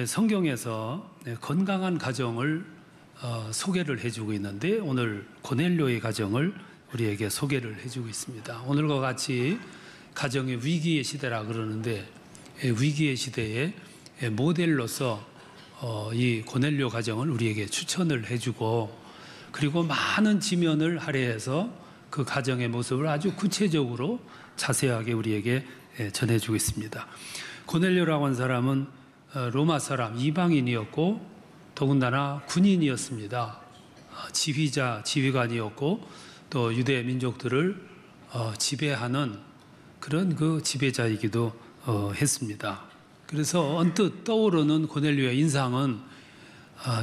성경에서 건강한 가정을 소개를 해주고 있는데 오늘 고넬료의 가정을 우리에게 소개를 해주고 있습니다. 오늘과 같이 가정의 위기의 시대라 그러는데 위기의 시대에 모델로서 이 고넬료 가정을 우리에게 추천을 해주고 그리고 많은 지면을 할애해서 그 가정의 모습을 아주 구체적으로 자세하게 우리에게 전해주고 있습니다. 고넬료라고 하는 사람은 로마 사람 이방인이었고 더군다나 군인이었습니다. 지휘관이었고 또 유대 민족들을 지배하는 그런 그 지배자이기도 했습니다. 그래서 언뜻 떠오르는 고넬료의 인상은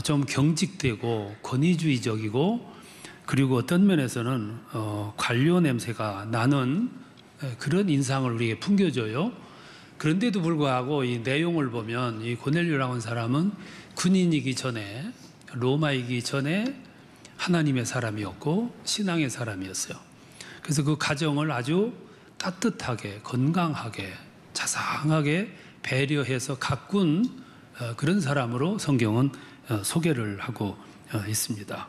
좀 경직되고 권위주의적이고 그리고 어떤 면에서는 관료 냄새가 나는 그런 인상을 우리에게 풍겨줘요. 그런데도 불구하고 이 내용을 보면 이 고넬료라고 하는 사람은 군인이기 전에 로마이기 전에 하나님의 사람이었고 신앙의 사람이었어요. 그래서 그 가정을 아주 따뜻하게 건강하게 자상하게 배려해서 가꾼 그런 사람으로 성경은 소개를 하고 있습니다.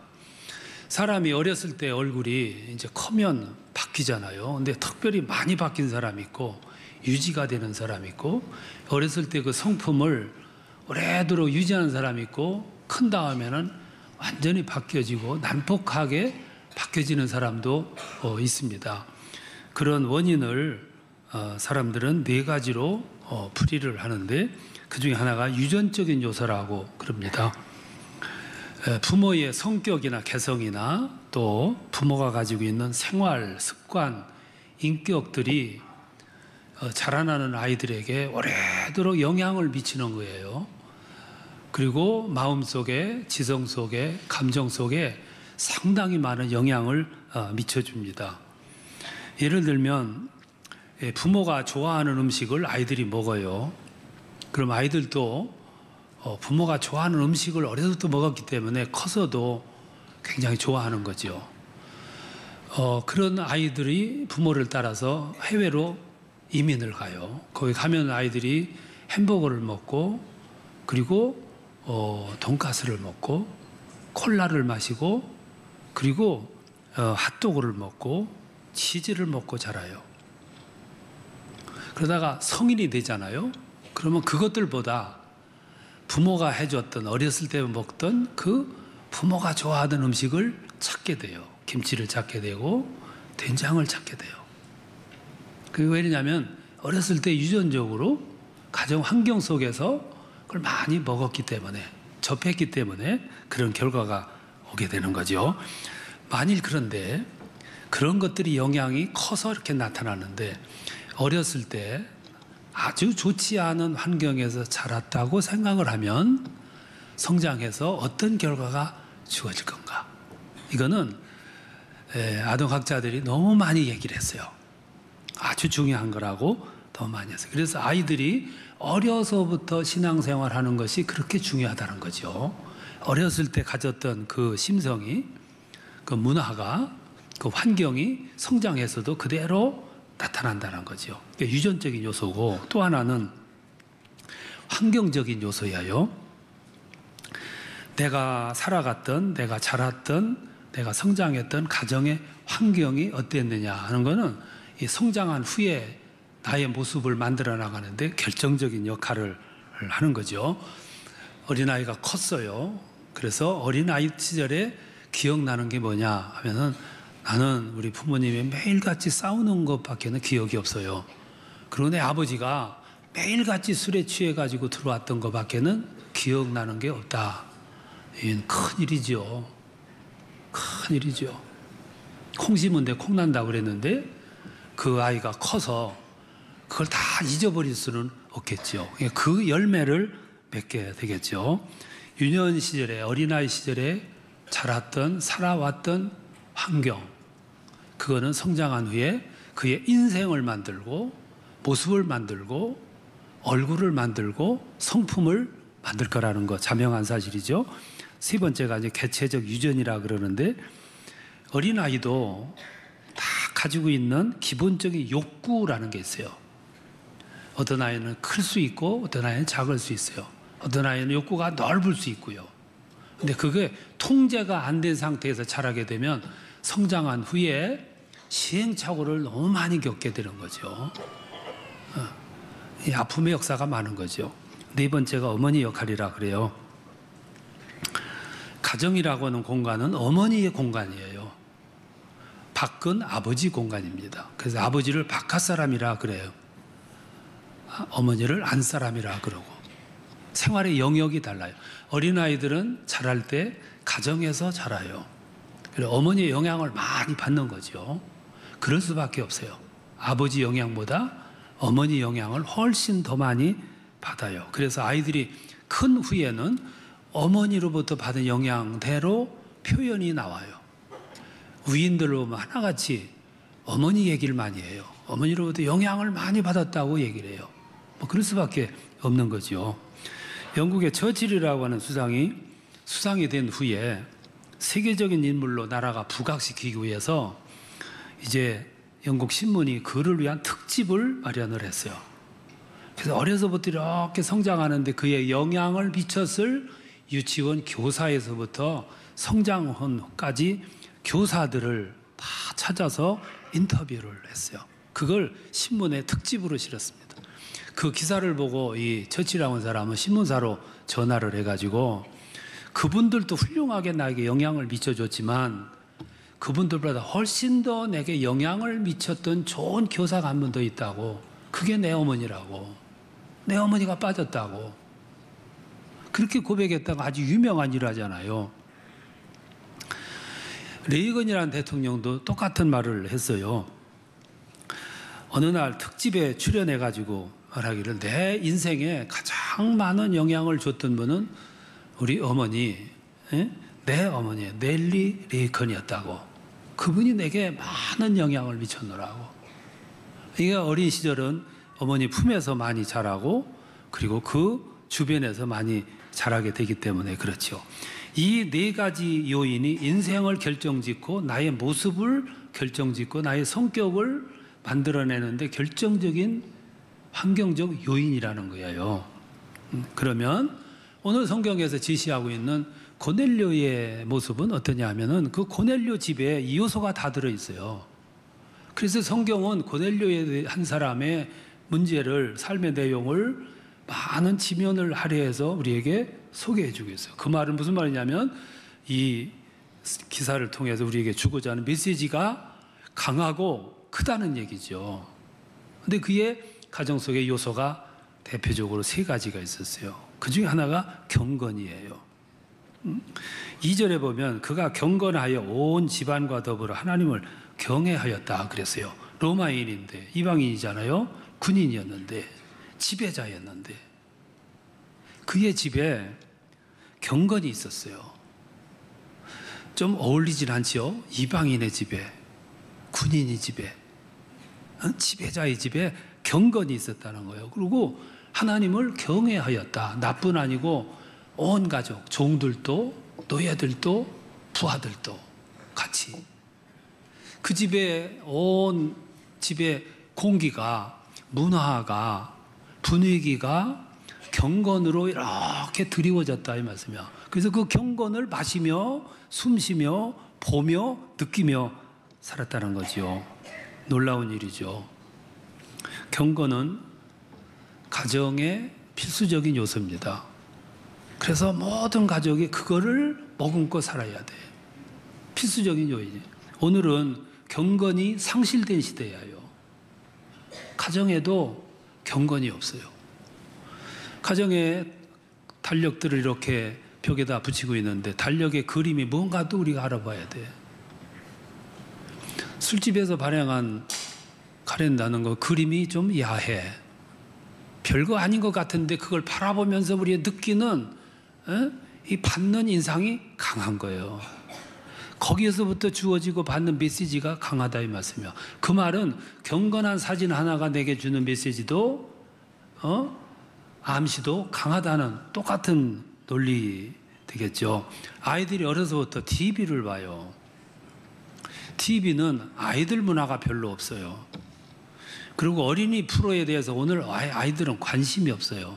사람이 어렸을 때 얼굴이 이제 커면 바뀌잖아요. 근데 특별히 많이 바뀐 사람이 있고 유지가 되는 사람이 있고 어렸을 때 그 성품을 오래도록 유지하는 사람이 있고 큰 다음에는 완전히 바뀌어지고 난폭하게 바뀌어지는 사람도 있습니다. 그런 원인을 사람들은 네 가지로 풀이를 하는데 그 중에 하나가 유전적인 요소라고 그럽니다. 부모의 성격이나 개성이나 또 부모가 가지고 있는 생활, 습관, 인격들이 자라나는 아이들에게 오래도록 영향을 미치는 거예요. 그리고 마음속에, 지성 속에, 감정 속에 상당히 많은 영향을 미쳐줍니다. 예를 들면 부모가 좋아하는 음식을 아이들이 먹어요. 그럼 아이들도 부모가 좋아하는 음식을 어렸을 때 먹었기 때문에 커서도 굉장히 좋아하는 거죠. 그런 아이들이 부모를 따라서 해외로 이민을 가요. 거기 가면 아이들이 햄버거를 먹고 그리고 돈가스를 먹고 콜라를 마시고 그리고 핫도그를 먹고 치즈를 먹고 자라요. 그러다가 성인이 되잖아요. 그러면 그것들보다 부모가 해줬던 어렸을 때 먹던 그 부모가 좋아하던 음식을 찾게 돼요. 김치를 찾게 되고 된장을 찾게 돼요. 그게 왜 이러냐면 어렸을 때 유전적으로 가정 환경 속에서 그걸 많이 먹었기 때문에 접했기 때문에 그런 결과가 오게 되는 거죠. 만일 그런데 그런 것들이 영향이 커서 이렇게 나타나는데 어렸을 때 아주 좋지 않은 환경에서 자랐다고 생각을 하면 성장해서 어떤 결과가 주어질 건가? 이거는 아동학자들이 너무 많이 얘기를 했어요. 아주 중요한 거라고 더 많이 했어요. 그래서 아이들이 어려서부터 신앙생활 하는 것이 그렇게 중요하다는 거죠. 어렸을 때 가졌던 그 심성이, 그 문화가, 그 환경이 성장해서도 그대로 나타난다는 거죠. 유전적인 요소고 또 하나는 환경적인 요소예요. 내가 살아갔던, 내가 자랐던, 내가 성장했던 가정의 환경이 어땠느냐 하는 거는 이 성장한 후에 나의 모습을 만들어 나가는데 결정적인 역할을 하는 거죠. 어린아이가 컸어요. 그래서 어린아이 시절에 기억나는 게 뭐냐 하면은 나는 우리 부모님이 매일같이 싸우는 것밖에는 기억이 없어요. 그리고 내 아버지가 매일같이 술에 취해가지고 들어왔던 것밖에는 기억나는 게 없다. 이건 큰일이죠. 큰일이죠. 콩 심은데 콩 난다고 그랬는데 그 아이가 커서 그걸 다 잊어버릴 수는 없겠죠. 그 열매를 맺게 되겠죠. 유년 시절에 어린아이 시절에 자랐던 살아왔던 환경 그거는 성장한 후에 그의 인생을 만들고 모습을 만들고 얼굴을 만들고 성품을 만들 거라는 거 자명한 사실이죠. 세 번째가 이제 개체적 유전이라 그러는데 어린아이도 다 가지고 있는 기본적인 욕구라는 게 있어요. 어떤 아이는 클 수 있고 어떤 아이는 작을 수 있어요. 어떤 아이는 욕구가 넓을 수 있고요. 근데 그게 통제가 안 된 상태에서 자라게 되면 성장한 후에 시행착오를 너무 많이 겪게 되는 거죠. 이 아픔의 역사가 많은 거죠. 네 번째가 어머니 역할이라 그래요. 가정이라고 하는 공간은 어머니의 공간이에요. 밖은 아버지 공간입니다. 그래서 아버지를 바깥 사람이라 그래요. 어머니를 안 사람이라 그러고. 생활의 영역이 달라요. 어린아이들은 자랄 때 가정에서 자라요. 그래서 어머니의 영향을 많이 받는 거죠. 그럴 수밖에 없어요. 아버지 영향보다 어머니 영향을 훨씬 더 많이 받아요. 그래서 아이들이 큰 후에는 어머니로부터 받은 영향대로 표현이 나와요. 위인들로 보면 하나같이 어머니 얘기를 많이 해요. 어머니로부터 영향을 많이 받았다고 얘기를 해요. 뭐 그럴 수밖에 없는 거죠. 영국의 처칠이라고 하는 수상이 된 후에 세계적인 인물로 나라가 부각시키기 위해서 이제 영국 신문이 그를 위한 특집을 마련을 했어요. 그래서 어려서부터 이렇게 성장하는데 그의 영향을 미쳤을 유치원 교사에서부터 성장원까지 교사들을 다 찾아서 인터뷰를 했어요. 그걸 신문에 특집으로 실었습니다. 그 기사를 보고 이 처치라는 사람은 신문사로 전화를 해가지고 그분들도 훌륭하게 나에게 영향을 미쳐줬지만 그분들보다 훨씬 더 내게 영향을 미쳤던 좋은 교사가 한 분 더 있다고. 그게 내 어머니라고. 내 어머니가 빠졌다고. 그렇게 고백했다가 아주 유명한 일 하잖아요. 레이건이라는 대통령도 똑같은 말을 했어요. 어느 날 특집에 출연해가지고 말하기를 내 인생에 가장 많은 영향을 줬던 분은 우리 어머니, 내 어머니 넬리 레이건이었다고. 그분이 내게 많은 영향을 미쳤노라고. 이게 어린 시절은 어머니 품에서 많이 자라고 그리고 그 주변에서 많이 자라게 되기 때문에 그렇죠. 이 네 가지 요인이 인생을 결정짓고 나의 모습을 결정짓고 나의 성격을 만들어내는데 결정적인 환경적 요인이라는 거예요. 그러면 오늘 성경에서 제시하고 있는 고넬료의 모습은 어떠냐 하면은 그 고넬료 집에 이 요소가 다 들어있어요. 그래서 성경은 고넬료의 한 사람의 문제를, 삶의 내용을 많은 지면을 할애해서 우리에게 소개해 주고 있어요. 그 말은 무슨 말이냐면 이 기사를 통해서 우리에게 주고자 하는 메시지가 강하고 크다는 얘기죠. 근데 그의 가정 속의 요소가 대표적으로 세 가지가 있었어요. 그 중에 하나가 경건이에요. 2절에 보면 그가 경건하여 온 집안과 더불어 하나님을 경외하였다 그랬어요. 로마인인데 이방인이잖아요. 군인이었는데 지배자였는데 그의 집에 경건이 있었어요. 좀 어울리진 않죠? 이방인의 집에, 군인의 집에, 지배자의 집에 경건이 있었다는 거예요. 그리고 하나님을 경외하였다. 나뿐 아니고 온 가족, 종들도 노예들도 부하들도 같이 그 집에 온 집의 공기가 문화가 분위기가 경건으로 이렇게 드리워졌다 이 말씀이야. 그래서 그 경건을 마시며 숨쉬며 보며 느끼며 살았다는 거죠. 놀라운 일이죠. 경건은 가정의 필수적인 요소입니다. 그래서 모든 가족이 그거를 머금고 살아야 돼. 필수적인 요인이에요. 오늘은 경건이 상실된 시대예요. 가정에도 경건이 없어요. 가정에 달력들을 이렇게 벽에다 붙이고 있는데 달력의 그림이 뭔가도 우리가 알아봐야 돼. 술집에서 발행한 카렌다는 거 그림이 좀 야해. 별거 아닌 것 같은데 그걸 바라보면서 우리가 느끼는 이 받는 인상이 강한 거예요. 거기에서부터 주어지고 받는 메시지가 강하다 이 말씀이야. 그 말은 경건한 사진 하나가 내게 주는 메시지도 암시도 강하다는 똑같은 논리 되겠죠. 아이들이 어려서부터 TV를 봐요. TV는 아이들 문화가 별로 없어요. 그리고 어린이 프로에 대해서 오늘 아이들은 관심이 없어요.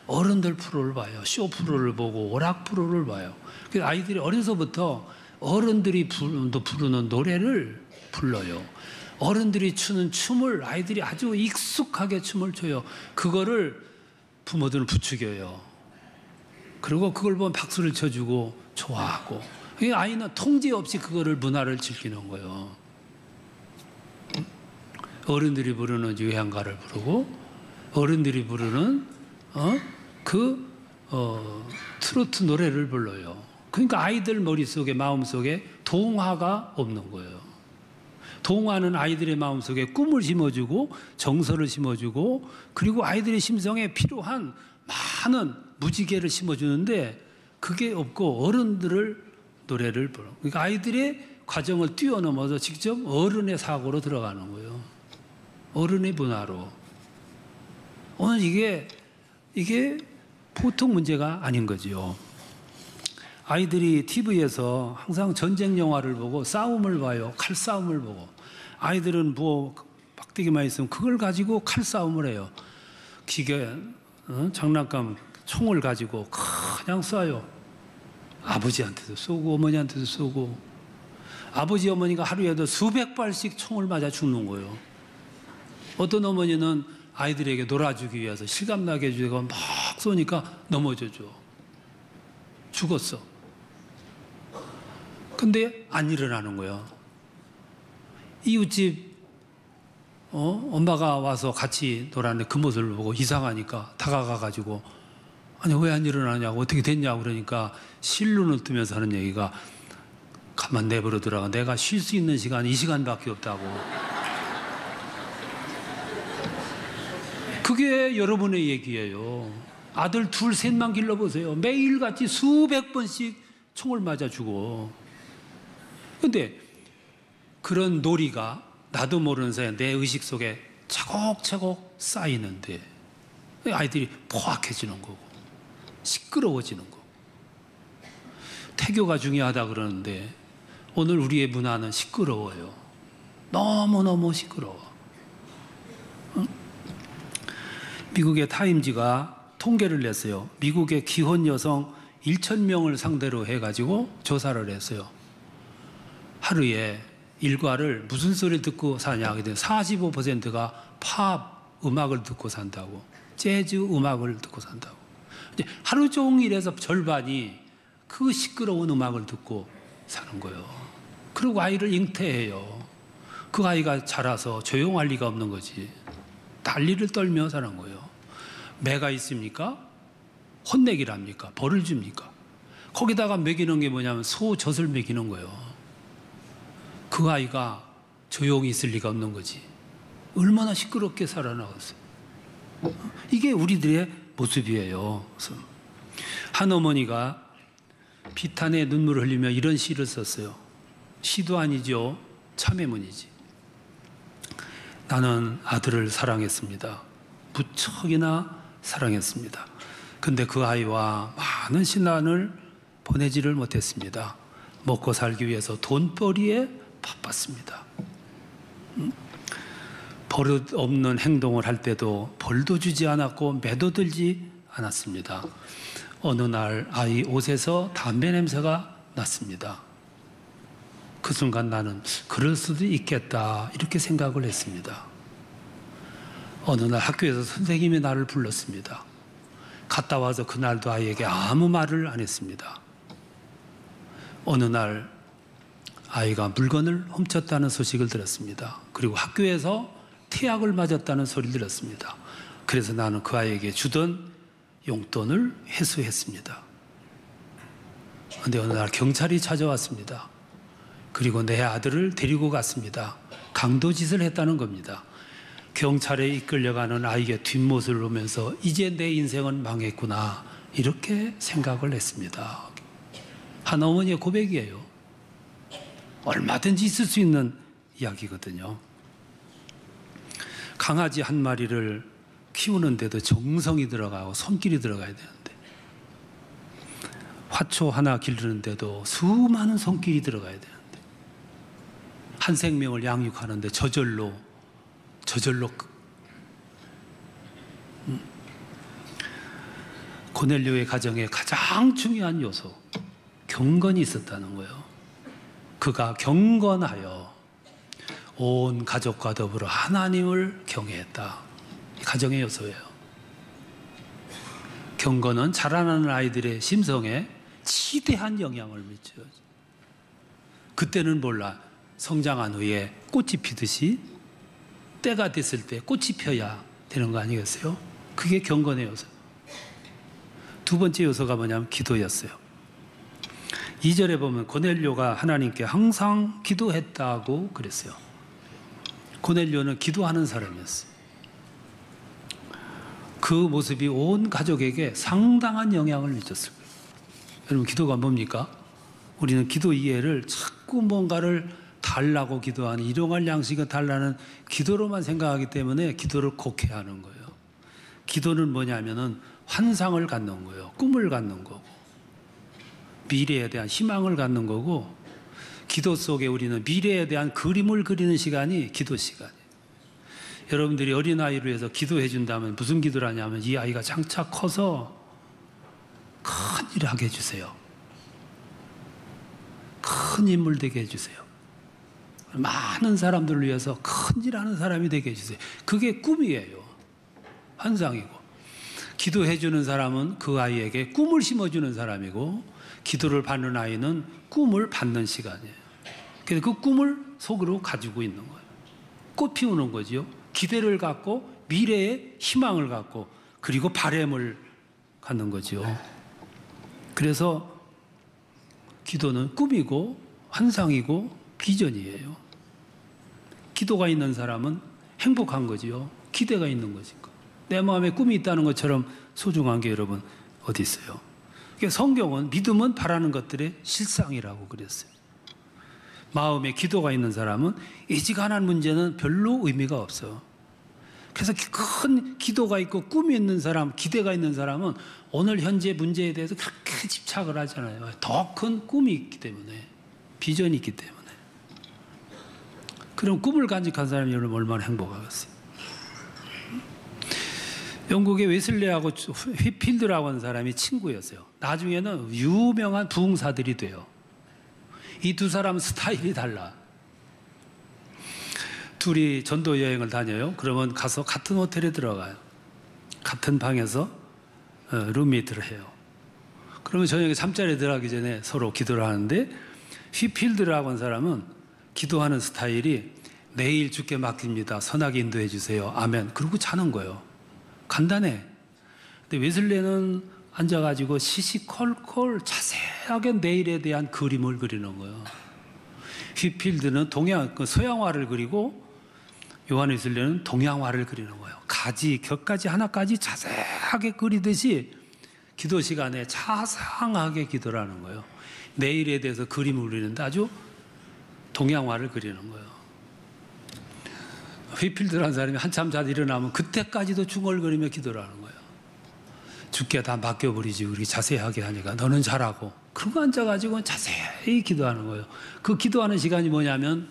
어른들 프로를 봐요. 쇼 프로를 보고 오락 프로를 봐요. 그래서 아이들이 어려서부터 어른들이 부르는 노래를 불러요. 어른들이 추는 춤을 아이들이 아주 익숙하게 춤을 춰요. 그거를 부모들은 부추겨요. 그리고 그걸 보면 박수를 쳐주고 좋아하고. 아이는 통제 없이 그거를 문화를 즐기는 거예요. 어른들이 부르는 유행가를 부르고 어른들이 부르는 트로트 노래를 불러요. 그러니까 아이들 머릿속에 마음속에 동화가 없는 거예요. 동화는 아이들의 마음속에 꿈을 심어주고 정서를 심어주고 그리고 아이들의 심성에 필요한 많은 무지개를 심어주는데 그게 없고 어른들을 노래를 불러. 그러니까 아이들의 과정을 뛰어넘어서 직접 어른의 사고로 들어가는 거예요. 어른의 문화로. 오늘 이게 보통 문제가 아닌 거지요. 아이들이 TV에서 항상 전쟁 영화를 보고 싸움을 봐요. 칼싸움을 보고. 아이들은 뭐 막대기만 있으면 그걸 가지고 칼싸움을 해요. 기계, 장난감, 총을 가지고 그냥 쏴요. 아버지한테도 쏘고 어머니한테도 쏘고 아버지 어머니가 하루에도 수백 발씩 총을 맞아 죽는 거예요. 어떤 어머니는 아이들에게 놀아주기 위해서 실감나게 해주고 막 쏘니까 넘어져줘. 죽었어. 근데 안 일어나는 거예요. 이웃집 엄마가 와서 같이 놀았는데 그 모습을 보고 이상하니까 다가가가지고 아니 왜 안 일어나냐고 어떻게 됐냐고 그러니까 실눈을 뜨면서 하는 얘기가 가만 내버려 두라고 내가 쉴 수 있는 시간이 이 시간밖에 없다고. 그게 여러분의 얘기예요. 아들 둘 셋만 길러보세요. 매일같이 수백 번씩 총을 맞아 죽어. 근데 그런 놀이가 나도 모르는 사이에 내 의식 속에 차곡차곡 쌓이는데 아이들이 포악해지는 거고 시끄러워지는 거고. 태교가 중요하다 그러는데 오늘 우리의 문화는 시끄러워요. 너무너무 시끄러워. 미국의 타임지가 통계를 냈어요. 미국의 기혼 여성 1,000명을 상대로 해가지고 조사를 했어요. 하루에 일과를 무슨 소리를 듣고 사냐 하게 45%가 팝 음악을 듣고 산다고. 재즈 음악을 듣고 산다고. 이제 하루 종일에서 절반이 그 시끄러운 음악을 듣고 사는 거예요. 그리고 아이를 잉태해요. 그 아이가 자라서 조용할 리가 없는 거지. 난리를 떨며 사는 거예요. 매가 있습니까? 혼내기를 합니까? 벌을 줍니까? 거기다가 먹이는 게 뭐냐면 소젖을 먹이는 거예요. 그 아이가 조용히 있을 리가 없는 거지. 얼마나 시끄럽게 살아나갔어요. 이게 우리들의 모습이에요. 한 어머니가 비탄에 눈물을 흘리며 이런 시를 썼어요. 시도 아니죠. 참회문이지. 나는 아들을 사랑했습니다. 무척이나 사랑했습니다. 근데 그 아이와 많은 시간을 보내지를 못했습니다. 먹고 살기 위해서 돈벌이에 바빴습니다. 버릇 없는 행동을 할 때도 벌도 주지 않았고 매도 들지 않았습니다. 어느 날 아이 옷에서 담배 냄새가 났습니다. 그 순간 나는 그럴 수도 있겠다 이렇게 생각을 했습니다. 어느 날 학교에서 선생님이 나를 불렀습니다. 갔다 와서 그날도 아이에게 아무 말을 안 했습니다. 어느 날 아이가 물건을 훔쳤다는 소식을 들었습니다. 그리고 학교에서 태학을 맞았다는 소리를 들었습니다. 그래서 나는 그 아이에게 주던 용돈을 회수했습니다. 그런데 어느 날 경찰이 찾아왔습니다. 그리고 내 아들을 데리고 갔습니다. 강도짓을 했다는 겁니다. 경찰에 이끌려가는 아이의 뒷모습을 보면서 이제 내 인생은 망했구나 이렇게 생각을 했습니다. 한 어머니의 고백이에요. 얼마든지 있을 수 있는 이야기거든요. 강아지 한 마리를 키우는데도 정성이 들어가고 손길이 들어가야 되는데 화초 하나 기르는데도 수많은 손길이 들어가야 되는데 한 생명을 양육하는데 저절로 고넬료의 가정에 가장 중요한 요소, 경건이 있었다는 거예요. 그가 경건하여 온 가족과 더불어 하나님을 경외했다. 가정의 요소예요. 경건은 자라나는 아이들의 심성에 지대한 영향을 미쳐요. 그때는 몰라. 성장한 후에 꽃이 피듯이 때가 됐을 때 꽃이 펴야 되는 거 아니겠어요? 그게 경건의 요소. 두 번째 요소가 뭐냐면 기도였어요. 2절에 보면 고넬료가 하나님께 항상 기도했다고 그랬어요. 고넬료는 기도하는 사람이었어요. 그 모습이 온 가족에게 상당한 영향을 미쳤을 거예요. 여러분, 기도가 뭡니까? 우리는 기도 이해를 자꾸 뭔가를 달라고 기도하는, 일용할 양식을 달라는 기도로만 생각하기 때문에 기도를 곡해하는 거예요. 기도는 뭐냐면은 환상을 갖는 거예요. 꿈을 갖는 거고, 미래에 대한 희망을 갖는 거고, 기도 속에 우리는 미래에 대한 그림을 그리는 시간이 기도 시간이에요. 여러분들이 어린아이로 해서 기도해 준다면 무슨 기도를 하냐면, 이 아이가 장차 커서 큰 일을 하게 해주세요. 큰 인물 되게 해주세요. 많은 사람들을 위해서 큰 일 하는 사람이 되게 해주세요. 그게 꿈이에요. 환상이고. 기도해 주는 사람은 그 아이에게 꿈을 심어주는 사람이고, 기도를 받는 아이는 꿈을 받는 시간이에요. 그래서 그 꿈을 속으로 가지고 있는 거예요. 꽃 피우는 거지요. 기대를 갖고, 미래에 희망을 갖고, 그리고 바람을 갖는 거지요. 그래서 기도는 꿈이고 환상이고 비전이에요. 기도가 있는 사람은 행복한 거지요. 기대가 있는 거니까. 내 마음에 꿈이 있다는 것처럼 소중한 게 여러분 어디 있어요? 그러니까 성경은 믿음은 바라는 것들의 실상이라고 그랬어요. 마음에 기도가 있는 사람은 이지간한 문제는 별로 의미가 없어요. 그래서 큰 기도가 있고 꿈이 있는 사람, 기대가 있는 사람은 오늘 현재 문제에 대해서 그렇게 집착을 하잖아요. 더 큰 꿈이 있기 때문에, 비전이 있기 때문에. 그럼 꿈을 간직한 사람이 여러분 얼마나 행복하겠어요. 영국의 웨슬리하고 휘필드라고 하는 사람이 친구였어요. 나중에는 유명한 부흥사들이 돼요. 이 두 사람은 스타일이 달라. 둘이 전도 여행을 다녀요. 그러면 가서 같은 호텔에 들어가요. 같은 방에서 룸메이트를 해요. 그러면 저녁에 잠자리에 들어가기 전에 서로 기도를 하는데, 휘필드라고 하는 사람은 기도하는 스타일이 내일 주께 맡깁니다. 선하게 인도해 주세요. 아멘. 그러고 자는 거예요. 간단해. 근데 웨슬리는 앉아가지고 시시콜콜 자세하게 내일에 대한 그림을 그리는 거예요. 휘필드는 서양화를 그리고 요한 웨슬리는 동양화를 그리는 거예요. 가지, 격가지 하나까지 자세하게 그리듯이 기도 시간에 자상하게 기도를 하는 거예요. 내일에 대해서 그림을 그리는데 아주 동양화를 그리는 거예요. 휘필드라는 사람이 한참 자다 일어나면 그때까지도 중얼거리며 기도를 하는 거예요. 주께 다 맡겨버리지, 우리 자세하게 하니까 너는 잘하고. 그러고 앉아가지고 자세히 기도하는 거예요. 그 기도하는 시간이 뭐냐면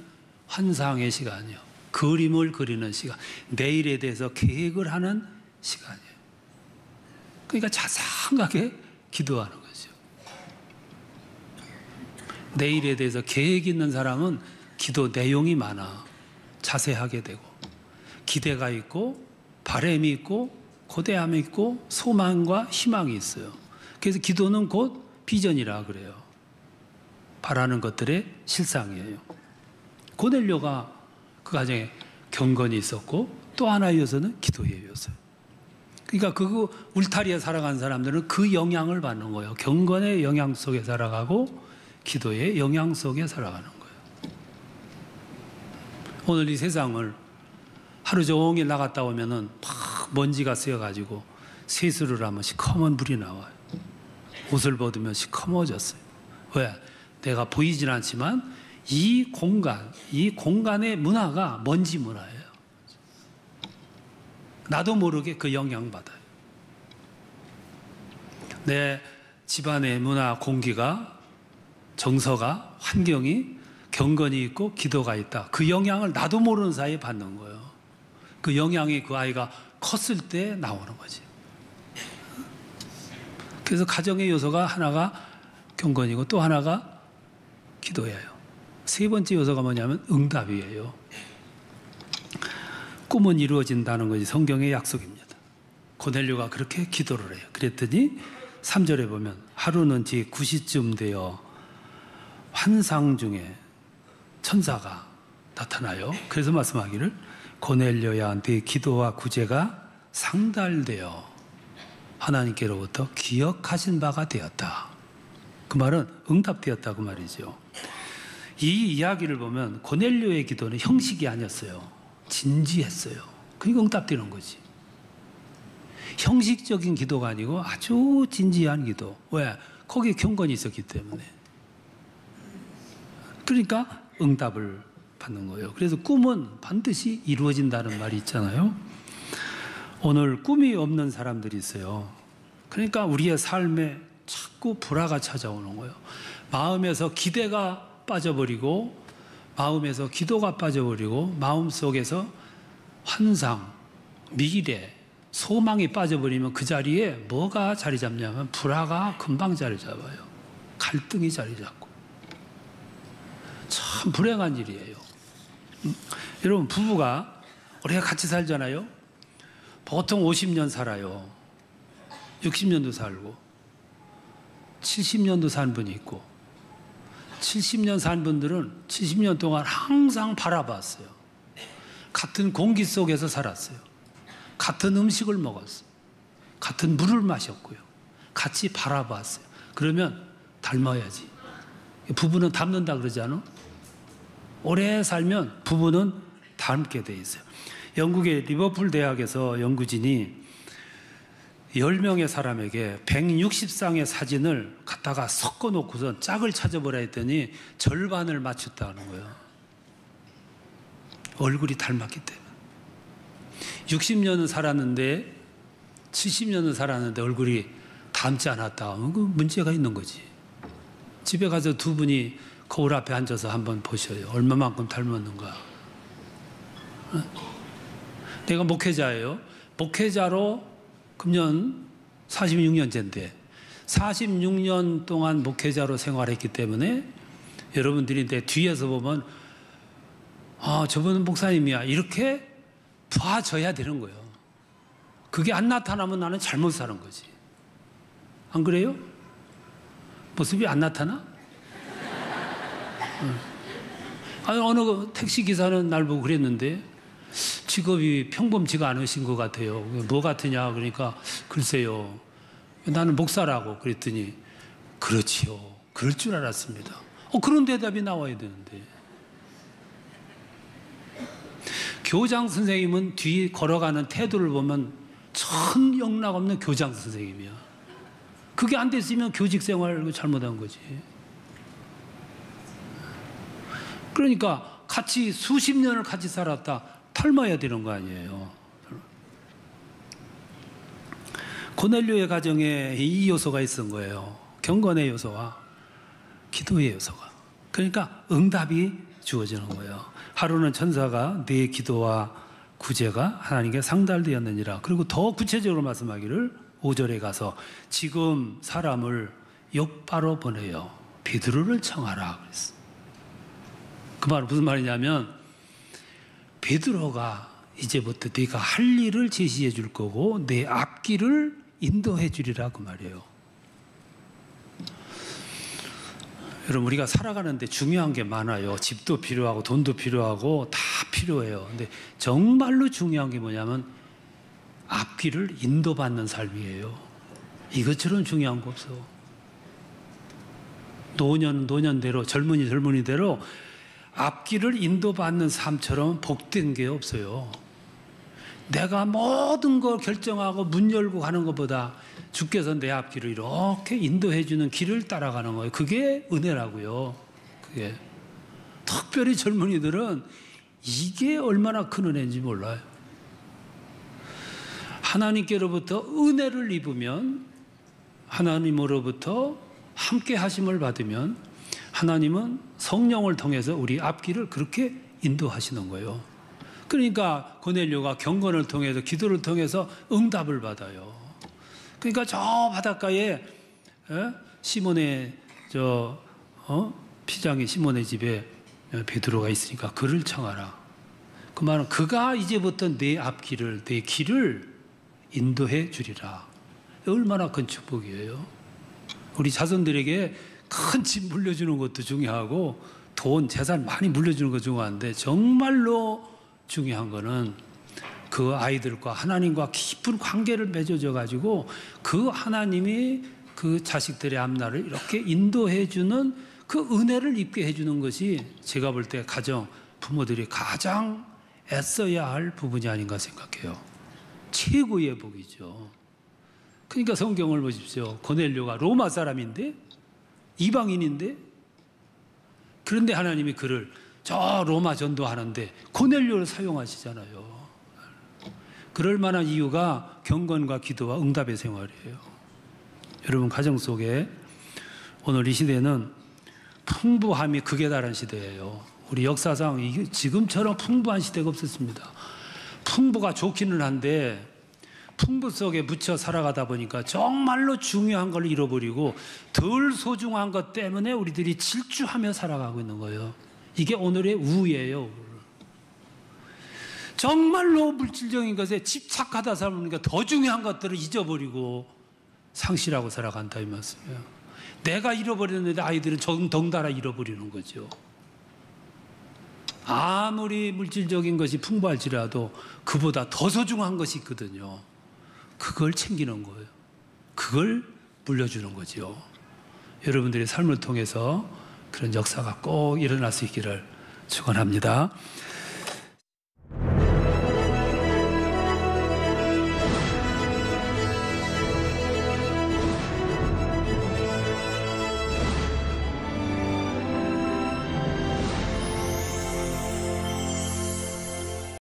환상의 시간이요. 그림을 그리는 시간. 내일에 대해서 계획을 하는 시간이에요. 그러니까 자상하게 기도하는 거죠. 내일에 대해서 계획 있는 사람은 기도 내용이 많아. 자세하게 되고, 기대가 있고, 바람이 있고, 고대함이 있고, 소망과 희망이 있어요. 그래서 기도는 곧 비전이라 그래요. 바라는 것들의 실상이에요. 고넬료가 그 가정에 경건이 있었고, 또 하나의 요소는 기도의 요소예요. 그러니까 그 울타리에 살아간 사람들은 그 영향을 받는 거예요. 경건의 영향 속에 살아가고 기도의 영향 속에 살아가는 거예요. 오늘 이 세상을 하루 종일 나갔다 오면은 막 먼지가 쓰여가지고 세수를 하면 시커먼 물이 나와요. 옷을 벗으면 시커머졌어요. 왜? 내가 보이진 않지만 이 공간의 문화가 먼지 문화예요. 나도 모르게 그 영향받아요. 내 집안의 문화, 공기가, 정서가, 환경이 경건이 있고 기도가 있다. 그 영향을 나도 모르는 사이에 받는 거예요. 그 영향이 그 아이가 컸을 때 나오는 거지. 그래서 가정의 요소가 하나가 경건이고 또 하나가 기도예요. 세 번째 요소가 뭐냐면 응답이에요. 꿈은 이루어진다는 것이 성경의 약속입니다. 고넬료가 그렇게 기도를 해요. 그랬더니 3절에 보면 하루는 제 9시쯤 되어 환상 중에 천사가 나타나요. 그래서 말씀하기를 고넬료야 네 기도와 구제가 상달되어 하나님께로부터 기억하신 바가 되었다. 그 말은 응답되었다 그 말이죠. 이 이야기를 보면 고넬료의 기도는 형식이 아니었어요. 진지했어요. 그러니까 응답되는 거지. 형식적인 기도가 아니고 아주 진지한 기도. 왜? 거기에 경건이 있었기 때문에. 그러니까 응답을 받는 거예요. 그래서 꿈은 반드시 이루어진다는 말이 있잖아요. 오늘 꿈이 없는 사람들이 있어요. 그러니까 우리의 삶에 자꾸 불화가 찾아오는 거예요. 마음에서 기대가 빠져버리고 마음에서 기도가 빠져버리고 마음속에서 환상, 미래, 소망이 빠져버리면 그 자리에 뭐가 자리 잡냐면 불화가 금방 자리 잡아요. 갈등이 자리 잡고. 참 불행한 일이에요. 여러분 부부가 우리가 같이 살잖아요. 보통 50년 살아요. 60년도 살고 70년도 산 분이 있고 70년 산 분들은 70년 동안 항상 바라봤어요. 같은 공기 속에서 살았어요. 같은 음식을 먹었어요. 같은 물을 마셨고요. 같이 바라봤어요. 그러면 닮아야지. 부부는 닮는다 그러지 않아? 오래 살면 부부는 닮게 돼 있어요. 영국의 리버풀 대학에서 연구진이 10명의 사람에게 160쌍의 사진을 갖다가 섞어 놓고선 짝을 찾아보라 했더니 절반을 맞췄다는 거예요. 얼굴이 닮았기 때문에. 60년은 살았는데 70년은 살았는데 얼굴이 닮지 않았다. 그 문제가 있는 거지. 집에 가서 두 분이 거울 앞에 앉아서 한번 보셔요. 얼마만큼 닮았는가. 내가 목회자예요. 목회자로 금년 46년째인데 46년 동안 목회자로 생활했기 때문에 여러분들이 내 뒤에서 보면 아, 저분은 목사님이야. 이렇게 봐줘야 되는 거예요. 그게 안 나타나면 나는 잘못 사는 거지. 안 그래요? 모습이 안 나타나? 아니, 어느 택시 기사는 날 보고 그랬는데 직업이 평범치가 않으신 것 같아요. 뭐 같으냐 그러니까 글쎄요. 나는 목사라고 그랬더니 그렇지요. 그럴 줄 알았습니다. 그런 대답이 나와야 되는데. 교장 선생님은 뒤 걸어가는 태도를 보면 천 영락 없는 교장 선생님이야. 그게 안 됐으면 교직 생활을 잘못한 거지. 그러니까 같이 수십 년을 같이 살았다. 닮아야 되는 거 아니에요. 고넬료의 가정에 이 요소가 있은 거예요. 경건의 요소와 기도의 요소가. 그러니까 응답이 주어지는 거예요. 하루는 천사가 네 기도와 구제가 하나님께 상달되었느니라. 그리고 더 구체적으로 말씀하기를 5절에 가서 지금 사람을 욥바로 보내요. 베드로를 청하라 그랬어. 그 말은 무슨 말이냐면 베드로가 이제부터 네가 할 일을 제시해 줄 거고 내 앞길을 인도해 주리라 그 말이에요. 여러분 우리가 살아가는데 중요한 게 많아요. 집도 필요하고 돈도 필요하고 다 필요해요. 근데 정말로 중요한 게 뭐냐면 앞길을 인도받는 삶이에요. 이것처럼 중요한 거 없어. 노년은 노년대로 젊은이 젊은이대로 앞길을 인도받는 삶처럼 복된 게 없어요. 내가 모든 걸 결정하고 문 열고 가는 것보다 주께서 내 앞길을 이렇게 인도해 주는 길을 따라가는 거예요. 그게 은혜라고요. 그게 특별히 젊은이들은 이게 얼마나 큰 은혜인지 몰라요. 하나님께로부터 은혜를 입으면 하나님으로부터 함께 하심을 받으면 하나님은 성령을 통해서 우리 앞길을 그렇게 인도하시는 거예요. 그러니까 고넬료가 경건을 통해서 기도를 통해서 응답을 받아요. 그러니까 저 바닷가에 시몬의 피장의 시몬의 집에 베드로가 있으니까 그를 청하라. 그 말은 그가 이제부터 내 앞길을, 내 길을 인도해 주리라. 얼마나 큰 축복이에요. 우리 자손들에게 큰 집 물려주는 것도 중요하고 돈, 재산 많이 물려주는 것도 중요한데 정말로 중요한 거는 그 아이들과 하나님과 깊은 관계를 맺어져 가지고 그 하나님이 그 자식들의 앞날을 이렇게 인도해 주는 그 은혜를 입게 해주는 것이 제가 볼 때 가정, 부모들이 가장 애써야 할 부분이 아닌가 생각해요. 최고의 복이죠. 그러니까 성경을 보십시오. 고넬료가 로마 사람인데, 이방인인데, 그런데 하나님이 그를 저 로마 전도하는데 고넬료를 사용하시잖아요. 그럴 만한 이유가 경건과 기도와 응답의 생활이에요. 여러분, 가정 속에 오늘 이 시대는 풍부함이 극에 달한 시대예요. 우리 역사상 지금처럼 풍부한 시대가 없었습니다. 풍부가 좋기는 한데 풍부 속에 묻혀 살아가다 보니까 정말로 중요한 걸 잃어버리고 덜 소중한 것 때문에 우리들이 질주하며 살아가고 있는 거예요. 이게 오늘의 우예요. 정말로 물질적인 것에 집착하다 살아보니까 더 중요한 것들을 잊어버리고 상실하고 살아간다 이 말씀이에요. 내가 잃어버렸는데 아이들은 덩달아 잃어버리는 거죠. 아무리 물질적인 것이 풍부할지라도 그보다 더 소중한 것이 있거든요. 그걸 챙기는 거예요. 그걸 물려주는 거죠. 여러분들의 삶을 통해서 그런 역사가 꼭 일어날 수 있기를 축원합니다.